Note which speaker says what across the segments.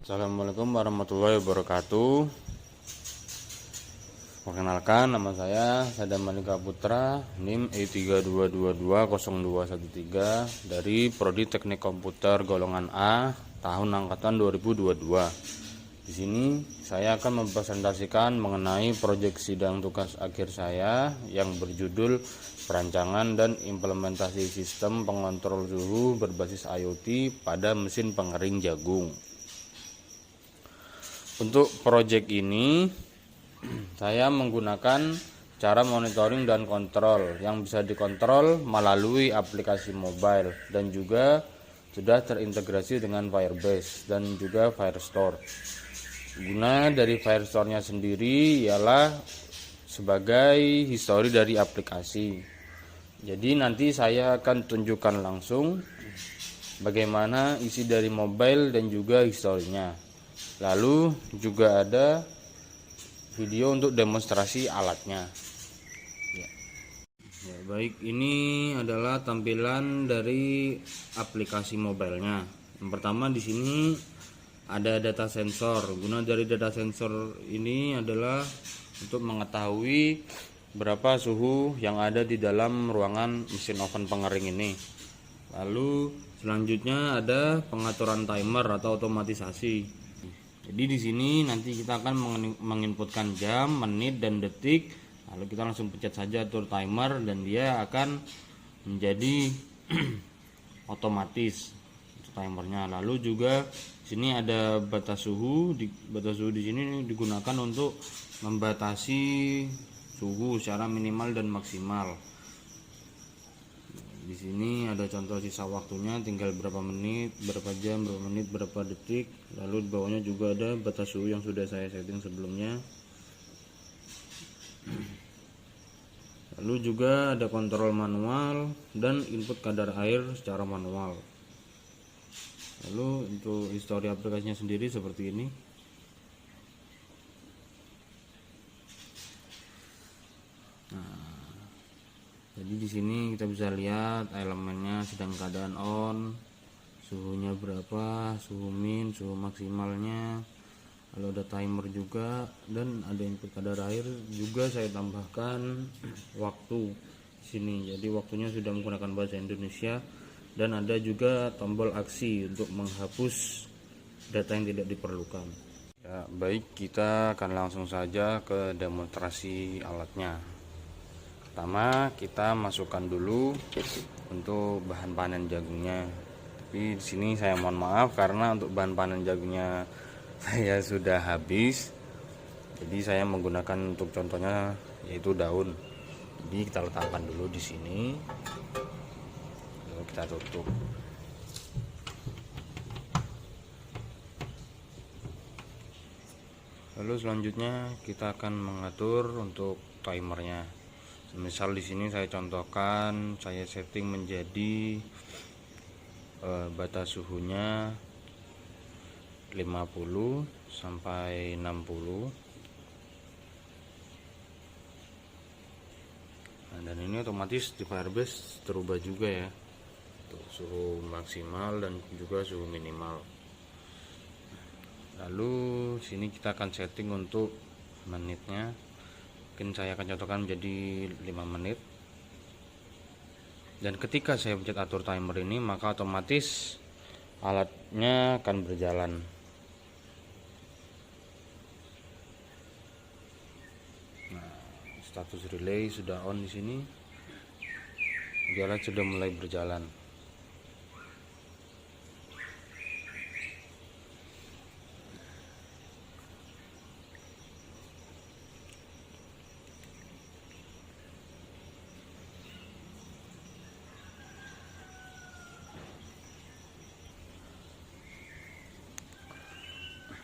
Speaker 1: Assalamualaikum warahmatullahi wabarakatuh. Perkenalkan, nama saya Sadam Manika Putra, NIM E32220213 dari Prodi Teknik Komputer golongan A tahun angkatan 2022. Di sini saya akan mempresentasikan mengenai proyek sidang tugas akhir saya yang berjudul perancangan dan implementasi sistem pengontrol suhu berbasis IoT pada mesin pengering jagung. Untuk proyek ini saya menggunakan cara monitoring dan kontrol yang bisa dikontrol melalui aplikasi mobile dan juga sudah terintegrasi dengan Firebase dan juga Firestore. Guna dari Firestore-nya sendiri ialah sebagai histori dari aplikasi. Jadi nanti saya akan tunjukkan langsung bagaimana isi dari mobile dan juga historinya. Lalu juga ada video untuk demonstrasi alatnya. Ya, baik, ini adalah tampilan dari aplikasi mobilenya. Yang pertama di sini ada data sensor. Guna dari data sensor ini adalah untuk mengetahui berapa suhu yang ada di dalam ruangan mesin oven pengering ini. Lalu selanjutnya ada pengaturan timer atau otomatisasi. Jadi di sini nanti kita akan menginputkan jam, menit, dan detik. Lalu kita langsung pencet saja atur timer dan dia akan menjadi otomatis timernya. Lalu juga di sini ada batas suhu. Batas suhu di sini digunakan untuk membatasi suhu secara minimal dan maksimal. Di sini ada contoh sisa waktunya, tinggal berapa menit, berapa jam, berapa menit, berapa detik. Lalu di bawahnya juga ada batas suhu yang sudah saya setting sebelumnya. Lalu juga ada kontrol manual dan input kadar air secara manual. Lalu untuk histori aplikasinya sendiri seperti ini. Jadi di sini kita bisa lihat elemennya sedang keadaan on, suhunya berapa, suhu min, suhu maksimalnya. Lalu ada timer juga dan ada input kadar air juga. Saya tambahkan waktu di sini. Jadi waktunya sudah menggunakan bahasa Indonesia dan ada juga tombol aksi untuk menghapus data yang tidak diperlukan. Ya, baik, kita akan langsung saja ke demonstrasi alatnya. Pertama kita masukkan dulu untuk bahan panen jagungnya. Tapi di sini saya mohon maaf karena untuk bahan panen jagungnya saya sudah habis. Jadi saya menggunakan untuk contohnya yaitu daun. Jadi kita letakkan dulu di sini. Lalu kita tutup. Lalu selanjutnya kita akan mengatur untuk timernya. Misal di sini saya contohkan, saya setting menjadi batas suhunya 50 sampai 60. Nah, dan ini otomatis di Firebase terubah juga ya, untuk suhu maksimal dan juga suhu minimal. Lalu sini kita akan setting untuk menitnya. Mungkin saya akan contohkan menjadi 5 menit. Dan ketika saya pencet atur timer ini, maka otomatis alatnya akan berjalan. Nah, status relay sudah on di sini. Alat sudah mulai berjalan.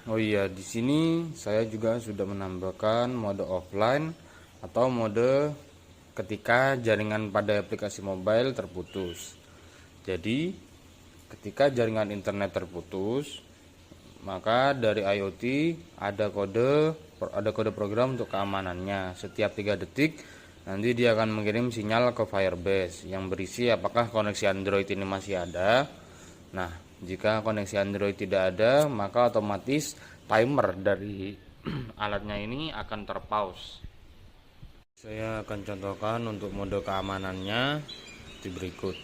Speaker 1: Oh iya, di sini saya juga sudah menambahkan mode offline atau mode ketika jaringan pada aplikasi mobile terputus. Jadi, ketika jaringan internet terputus, maka dari IoT ada kode program untuk keamanannya. Setiap 3 detik nanti dia akan mengirim sinyal ke Firebase yang berisi apakah koneksi Android ini masih ada. Nah, Jika koneksi Android tidak ada, maka otomatis timer dari alatnya ini akan terpause. Saya akan contohkan untuk mode keamanannya di berikut.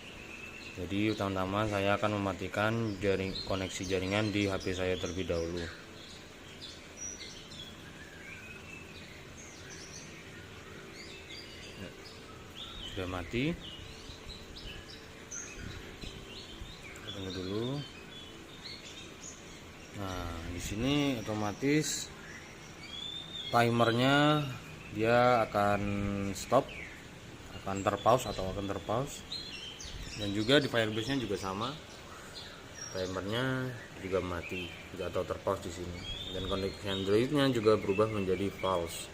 Speaker 1: Jadi pertama saya akan mematikan koneksi jaringan di HP saya terlebih dahulu. Sudah mati. Tunggu dulu. Nah, di sini otomatis timernya dia akan stop, akan terpause dan juga di Firebase-nya juga sama, timernya juga mati atau terpause di sini, dan koneksi Android-nya juga berubah menjadi false.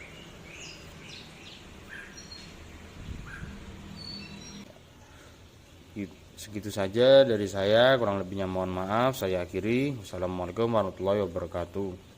Speaker 1: Segitu saja dari saya, kurang lebihnya mohon maaf. Saya akhiri. Wassalamualaikum warahmatullahi wabarakatuh.